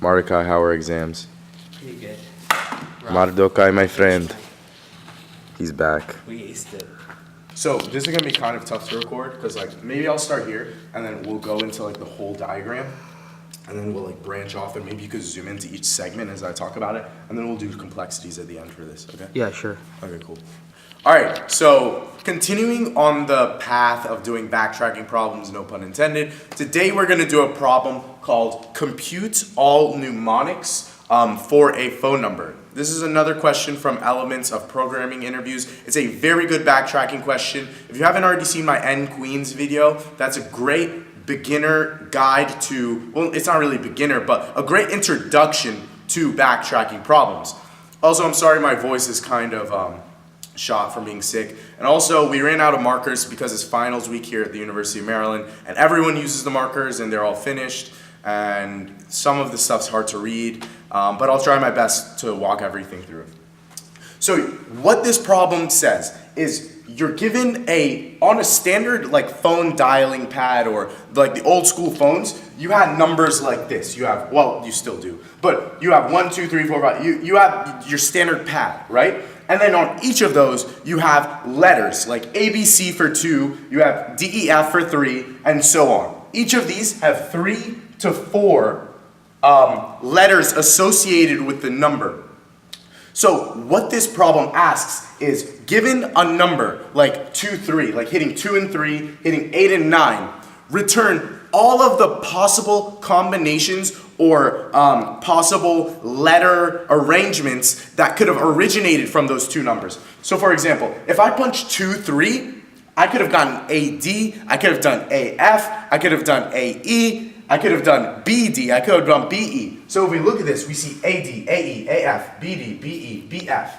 Mordecai, how are exams? Pretty good. Mardokai, my friend. He's back. We aced it. So this is gonna be kind of tough to record because like maybe I'll start here and then we'll go into like the whole diagram and then we'll like branch off and maybe you could zoom into each segment as I talk about it and then we'll do complexities at the end for this, okay? Yeah, sure. Okay, cool. All right, so continuing on the path of doing backtracking problems, no pun intended, today we're gonna do a problem called compute all mnemonics for a phone number. This is another question from Elements of Programming Interviews. It's a very good backtracking question. If you haven't already seen my N Queens video, that's a great beginner guide to, well, it's not really beginner, but a great introduction to backtracking problems. Also, I'm sorry my voice is kind of shot from being sick. And also, we ran out of markers because it's finals week here at the University of Maryland, and everyone uses the markers and they're all finished, and some of the stuff's hard to read, but I'll try my best to walk everything through. So what this problem says is you're given on a standard like phone dialing pad or like the old school phones, you had numbers like this. You have, well, you still do, but you have 1, 2, 3, 4, 5, you have your standard pad, right? And then on each of those, you have letters like ABC for 2, you have DEF for 3, and so on. Each of these have 3 to 4 letters associated with the number. So what this problem asks is, given a number like 2, 3, like hitting 2 and 3, hitting 8 and 9, return all of the possible combinations or possible letter arrangements that could have originated from those two numbers. So for example, if I punch 2, 3, I could have gotten AD, I could have done AF, I could have done AE, I could have done BD, I could have done BE. So if we look at this, we see AD, AE, AF, BD, BE, BF.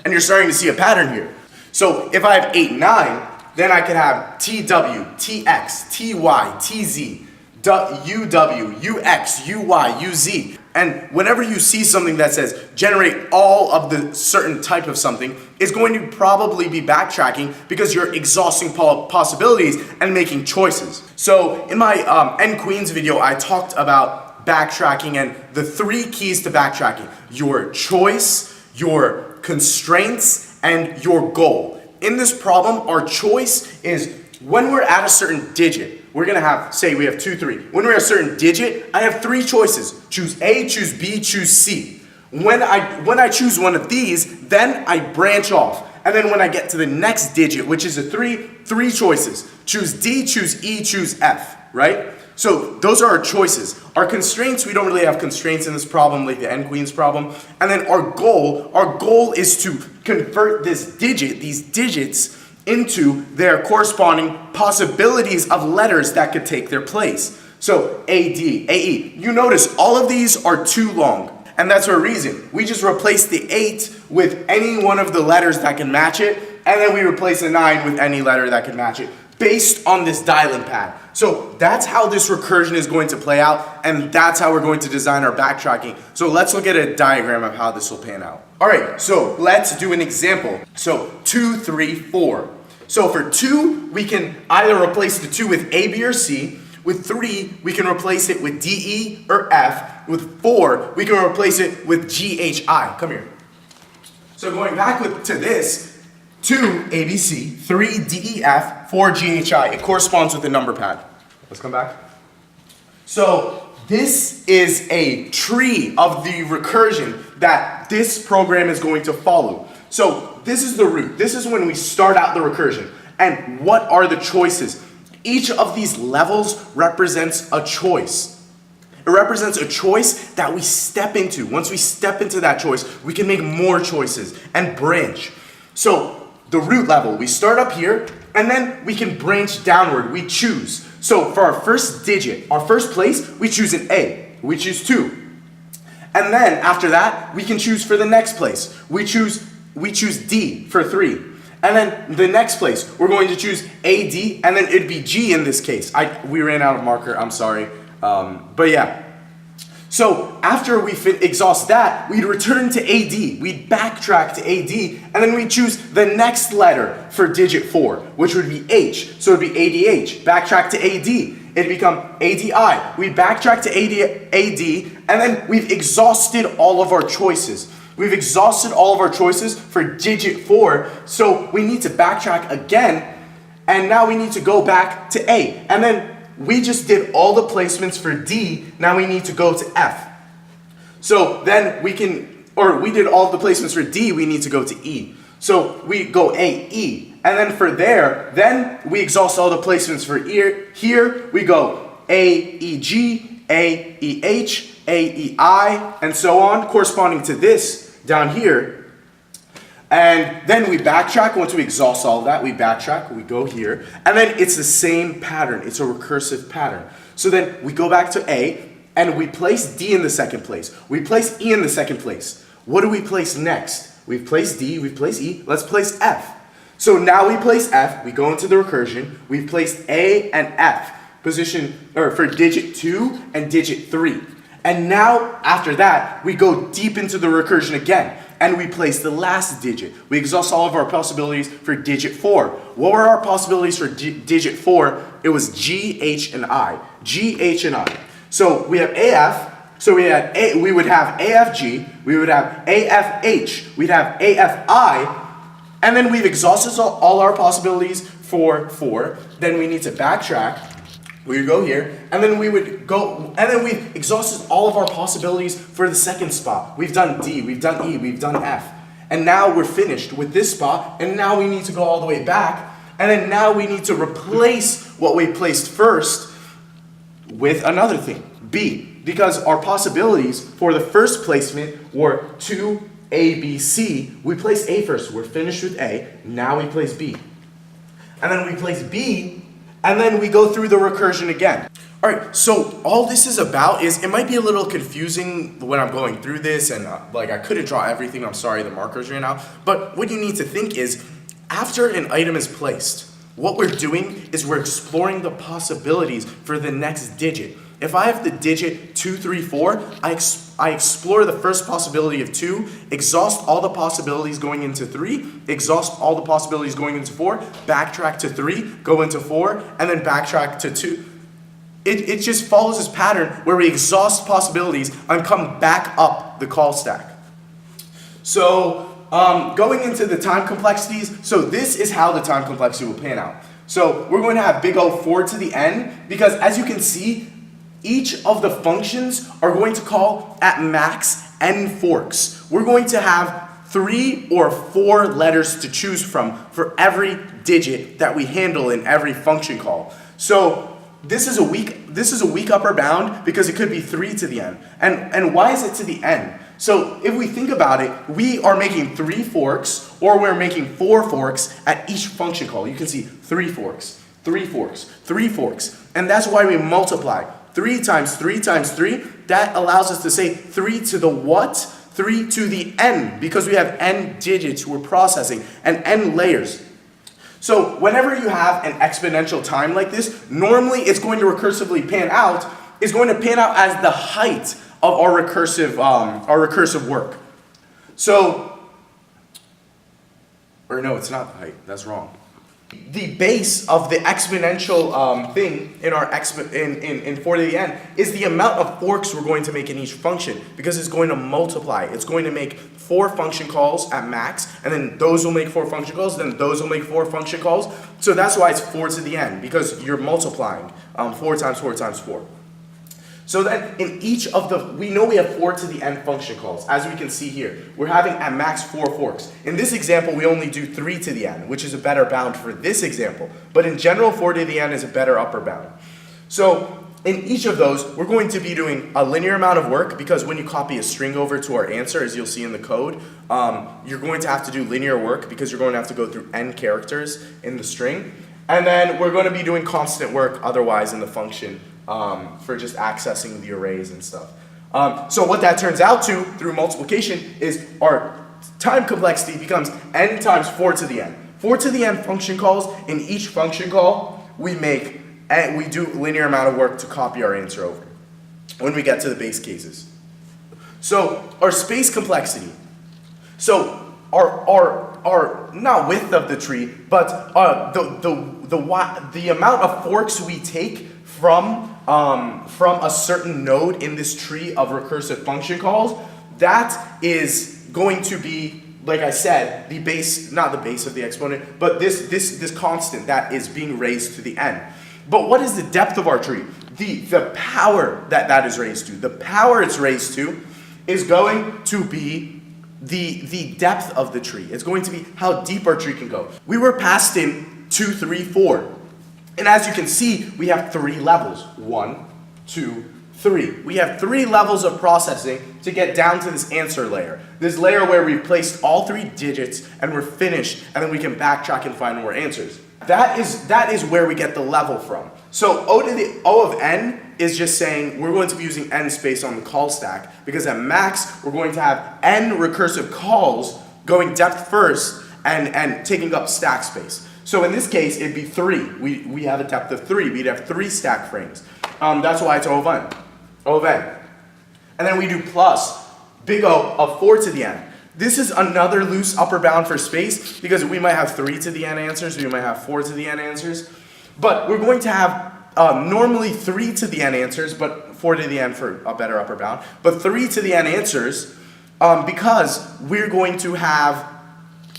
And you're starting to see a pattern here. So if I have 8, 9, then I could have TW, TX, TY, TZ, UW, UX, UY, UZ. And whenever you see something that says generate all of the certain type of something, it's going to probably be backtracking because you're exhausting possibilities and making choices. So in my N Queens video, I talked about backtracking and the 3 keys to backtracking: your choice, your constraints, and your goal. In this problem, our choice is when we're at a certain digit, we're gonna have, say we have 2, 3. When we're at a certain digit, I have 3 choices. Choose A, choose B, choose C. When I choose one of these, then I branch off. And then when I get to the next digit, which is a 3 choices. Choose D, choose E, choose F, right? So those are our choices. Our constraints, we don't really have constraints in this problem like the N Queens problem. And then our goal is to convert these digits into their corresponding possibilities of letters that could take their place. So AD, AE, you notice all of these are too long. And that's for a reason. We just replace the 8 with any one of the letters that can match it, and then we replace the 9 with any letter that can match it, based on this dialing pad. So that's how this recursion is going to play out, and that's how we're going to design our backtracking. So let's look at a diagram of how this will pan out. All right, so let's do an example. So 2, 3, 4. So for 2, we can either replace the 2 with A, B, or C. With 3, we can replace it with D, E, or F. With 4, we can replace it with G, H, I. Come here. So going back to this, 2 ABC, 3 DEF, 4 GHI. It corresponds with the number pad. Let's come back. So this is a tree of the recursion that this program is going to follow. So this is the root. This is when we start out the recursion. And what are the choices? Each of these levels represents a choice. It represents a choice that we step into. Once we step into that choice, we can make more choices and branch. So the root level, we start up here, and then we can branch downward. We choose. So for our first digit, our first place, we choose an A. We choose 2. And then after that, we can choose for the next place. We choose D for 3. And then the next place, we're going to choose AD, and then it'd be G in this case. We ran out of marker, I'm sorry. But yeah. So after we exhaust that, we'd return to AD. We'd backtrack to AD, and then we'd choose the next letter for digit 4, which would be H. So it'd be ADH. Backtrack to AD. it become ADI. We backtrack to AD, and then we've exhausted all of our choices. We've exhausted all of our choices for digit 4, so we need to backtrack again, and now we need to go back to A. And then we just did all the placements for D, now we need to go to F. So then we did all the placements for D, we need to go to E. So we go A, E, and then for there, then we exhaust all the placements for here, we go A, E, G, A, E, H, A, E, I, and so on, corresponding to this down here. And then we backtrack. Once we exhaust all of that, we backtrack, we go here, and then it's the same pattern. It's a recursive pattern. So then we go back to A, and we place D in the second place. We place E in the second place. What do we place next? We've placed D, we've placed E, let's place F. So now we place F, we go into the recursion, we've placed A and F, for digit 2 and digit 3. And now, after that, we go deep into the recursion again, and we place the last digit. We exhaust all of our possibilities for digit 4. What were our possibilities for digit 4? It was G, H, and I. G, H, and I. So we have AF, so we would have AFG, we would have AFH, we'd have AFI, and then we've exhausted all our possibilities for 4. Then we need to backtrack. We would go here, and then we would go, and then we've exhausted all of our possibilities for the second spot. We've done D, we've done E, we've done F. And now we're finished with this spot, and now we need to go all the way back, and then now we need to replace what we placed first with another thing, B. Because our possibilities for the first placement were 2, A, B, C. We placed A first, we're finished with A, now we place B. And then we place B, and then we go through the recursion again. All right, so all this is about is, it might be a little confusing when I'm going through this, and I couldn't draw everything, I'm sorry, the markers ran out. But what you need to think is, after an item is placed, what we're doing is we're exploring the possibilities for the next digit. If I have the digit 2, 3, 4, I explore the first possibility of 2, exhaust all the possibilities going into 3, exhaust all the possibilities going into 4, backtrack to 3, go into 4, and then backtrack to 2. It just follows this pattern where we exhaust possibilities and come back up the call stack. So going into the time complexities, so this is how the time complexity will pan out. So we're going to have big O 4 to the n, because as you can see, each of the functions are going to call at max n forks. We're going to have 3 or 4 letters to choose from for every digit that we handle in every function call. So this is a weak upper bound because it could be 3 to the n. And why is it to the n? So if we think about it, we are making 3 forks, or we're making 4 forks at each function call. You can see 3 forks, 3 forks, 3 forks, and that's why we multiply. 3 times 3 times 3, that allows us to say 3 to the what? 3 to the n, because we have n digits we're processing and n layers. So whenever you have an exponential time like this, normally it's going to recursively pan out, is going to pan out as the height of our recursive work. So, or no, it's not the height, that's wrong. The base of the exponential thing in our in 4 to the n is the amount of forks we're going to make in each function, because it's going to multiply. It's going to make 4 function calls at max, and then those will make 4 function calls, then those will make 4 function calls. So that's why it's 4 to the n, because you're multiplying 4 times 4 times 4. So then in each of we know we have 4 to the n function calls, as we can see here. We're having at max 4 forks. In this example, we only do 3 to the n, which is a better bound for this example. But in general, 4 to the n is a better upper bound. So in each of those, we're going to be doing a linear amount of work, because when you copy a string over to our answer, as you'll see in the code, you're going to have to do linear work, because you're going to have to go through n characters in the string. And then we're going to be doing constant work otherwise in the function, for just accessing the arrays and stuff. So what that turns out to, through multiplication, is our time complexity becomes n times 4 to the n. 4 to the n function calls. In each function call, we do linear amount of work to copy our answer over when we get to the base cases. So our space complexity. So our not width of the tree, but the amount of forks we take from a certain node in this tree of recursive function calls, that is going to be, like I said, the base, not the base of the exponent, but this constant that is being raised to the n. But what is the depth of our tree? The power that is raised to. The power it's raised to is going to be the depth of the tree. It's going to be how deep our tree can go. We were passed in 2, 3, 4. And as you can see, we have 3 levels. 1, 2, 3. We have 3 levels of processing to get down to this answer layer. This layer where we've placed all 3 digits and we're finished, and then we can backtrack and find more answers. That is where we get the level from. So O of n is just saying we're going to be using n space on the call stack, because at max we're going to have n recursive calls going depth first and taking up stack space. So in this case it'd be 3. We have a depth of 3. We'd have 3 stack frames. That's why it's O of n. And then we do plus big O of 4 to the n. This is another loose upper bound for space, because we might have 3 to the n answers, we might have 4 to the n answers. But we're going to have normally 3 to the n answers, but 4 to the n for a better upper bound. But 3 to the n answers, because we're going to have,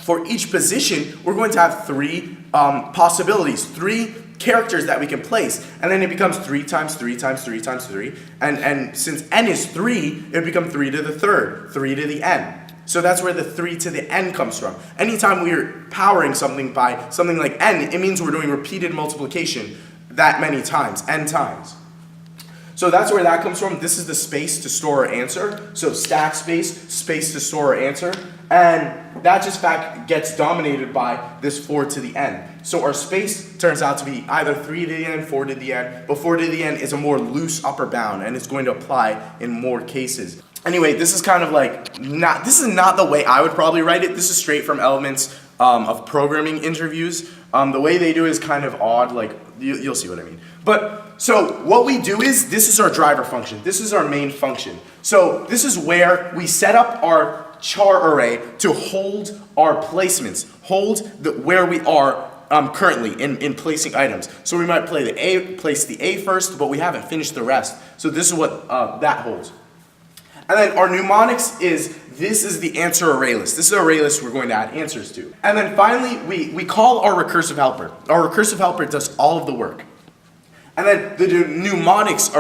for each position, we're going to have 3 possibilities, 3 characters that we can place, and then it becomes 3 times 3 times 3 times 3, and since n is 3, it would become 3 to the third, 3 to the n. So that's where the 3 to the n comes from. Anytime we're powering something by something like n, it means we're doing repeated multiplication that many times, n times. So that's where that comes from. This is the space to store our answer. So stack space, space to store our answer. And that just gets dominated by this 4 to the n. So our space turns out to be either 3 to the n, 4 to the n, but 4 to the n is a more loose upper bound, and it's going to apply in more cases. Anyway, this is kind of like, this is not the way I would probably write it. This is straight from Elements of programming interviews. The way they do it is kind of odd, like, you'll see what I mean. But, so what we do is, this is our driver function. This is our main function. So this is where we set up our char array to hold our placements, hold where we are currently in placing items. So we might place the A first, but we haven't finished the rest. So this is what that holds. And then our mnemonics this is the answer array list. This is an array list we're going to add answers to. And then finally, we call our recursive helper. Our recursive helper does all of the work. And then the mnemonics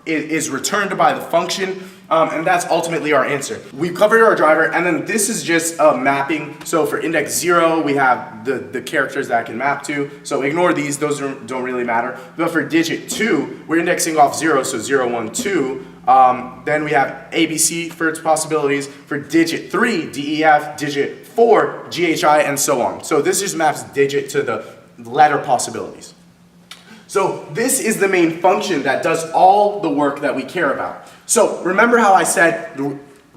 is returned by the function, and that's ultimately our answer. We've covered our driver, and then this is just a mapping. So for index 0, we have the characters that I can map to. So ignore these, those don't really matter. But for digit 2, we're indexing off 0, so 0, 1, 2. Then we have ABC for its possibilities. For digit 3, DEF, digit 4, GHI, and so on. So this just maps digit to the letter possibilities. So this is the main function that does all the work that we care about. So remember how I said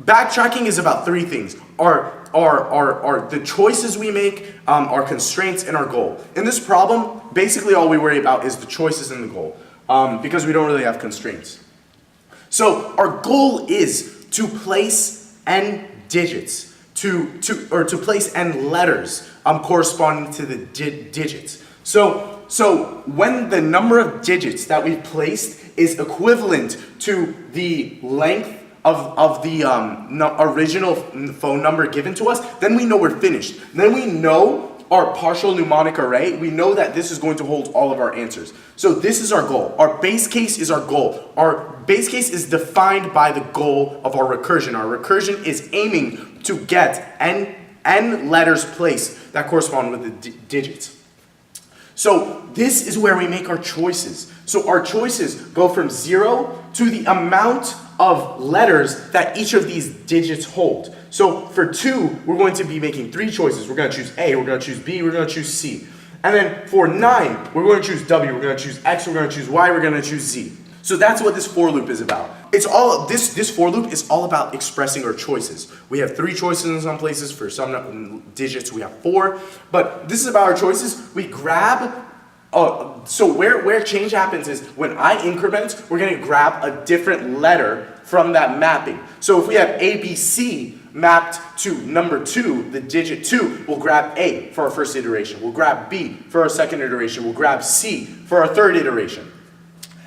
backtracking is about 3 things. The choices we make, our constraints, and our goal. In this problem, basically all we worry about is the choices and the goal, because we don't really have constraints. So our goal is to place n digits, to place n letters corresponding to the digits. So when the number of digits that we've placed is equivalent to the length of the original phone number given to us, then we know we're finished. Then we know our partial mnemonic array, we know that this is going to hold all of our answers. So this is our goal. Our base case is our goal. Our base case is defined by the goal of our recursion. Our recursion is aiming to get n letters placed that correspond with the digits. So this is where we make our choices. So our choices go from 0 to the amount of letters that each of these digits hold. So for 2, we're going to be making 3 choices. We're going to choose A, we're going to choose B, we're going to choose C. And then for 9, we're going to choose W, we're going to choose X, we're going to choose Y, we're going to choose Z. So that's what this for loop is about. This for loop is all about expressing our choices. We have 3 choices in some places. For some digits, we have 4. But this is about our choices. We grab, so where change happens is when I increment, we're going to grab a different letter from that mapping. So if we have ABC mapped to number 2, the digit 2, we'll grab A for our first iteration. We'll grab B for our second iteration. We'll grab C for our third iteration.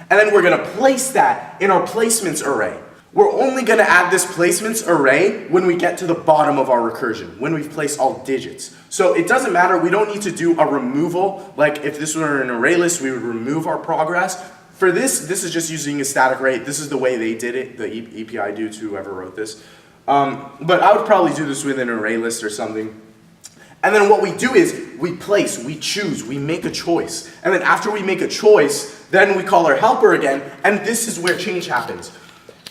And then we're gonna place that in our placements array. We're only gonna add this placements array when we get to the bottom of our recursion, when we've placed all digits. So it doesn't matter, we don't need to do a removal. Like if this were an array list, we would remove our progress. For this is just using a static array. This is the way they did it, the API dudes, whoever wrote this. But I would probably do this with an array list or something. And then what we do is we place, we choose, we make a choice. And then after we make a choice, then we call our helper again, and this is where change happens.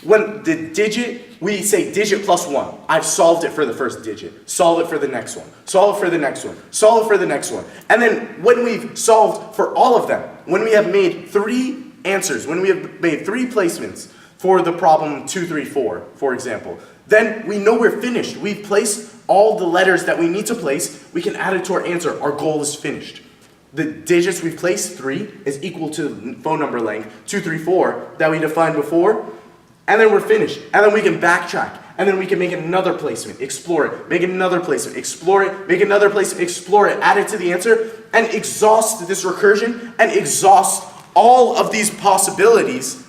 When the digit, we say digit plus 1. I've solved it for the first digit. Solve it for the next one. Solve it for the next one. Solve it for the next one. And then when we've solved for all of them, when we have made 3 answers, when we have made 3 placements for the problem 2, 3, 4, for example, then we know we're finished. We've placed all the letters that we need to place. We can add it to our answer. Our goal is finished. The digits we've placed, 3, is equal to the phone number length, 2, 3, 4, that we defined before, and then we're finished. And then we can backtrack, and then we can make another placement, explore it, make another placement, explore it, make another placement, explore it, add it to the answer, and exhaust this recursion, and exhaust all of these possibilities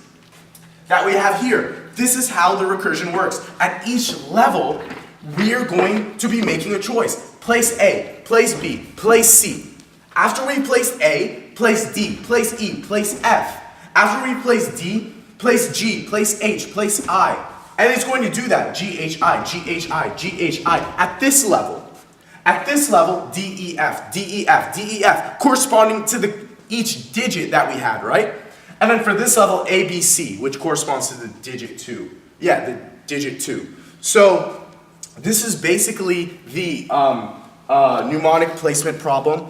that we have here. This is how the recursion works. At each level, we're going to be making a choice. Place A, place B, place C. After we place A, place D, place E, place F. After we place D, place G, place H, place I. And it's going to do that. G, H, I, G, H, I, G, H, I. At this level, D, E, F, D, E, F, D, E, F, corresponding to each digit that we had, right? And then for this level, A, B, C, which corresponds to the digit 2. Yeah, the digit 2. So this is basically the mnemonic placement problem.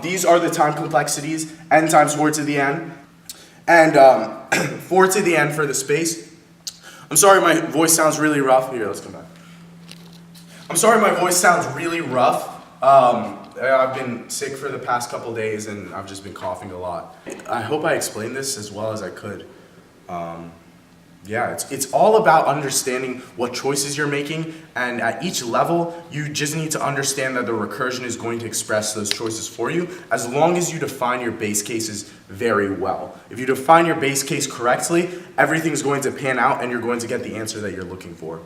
These are the time complexities, n times 4 to the n, and 4 to the n for the space. I'm sorry my voice sounds really rough. Here, let's come back. I'm sorry my voice sounds really rough. I've been sick for the past couple days and I've just been coughing a lot. I hope I explained this as well as I could. Yeah, it's all about understanding what choices you're making, and at each level, you just need to understand that the recursion is going to express those choices for you, as long as you define your base cases very well. If you define your base case correctly, everything's going to pan out and you're going to get the answer that you're looking for.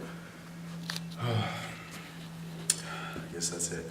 I guess that's it.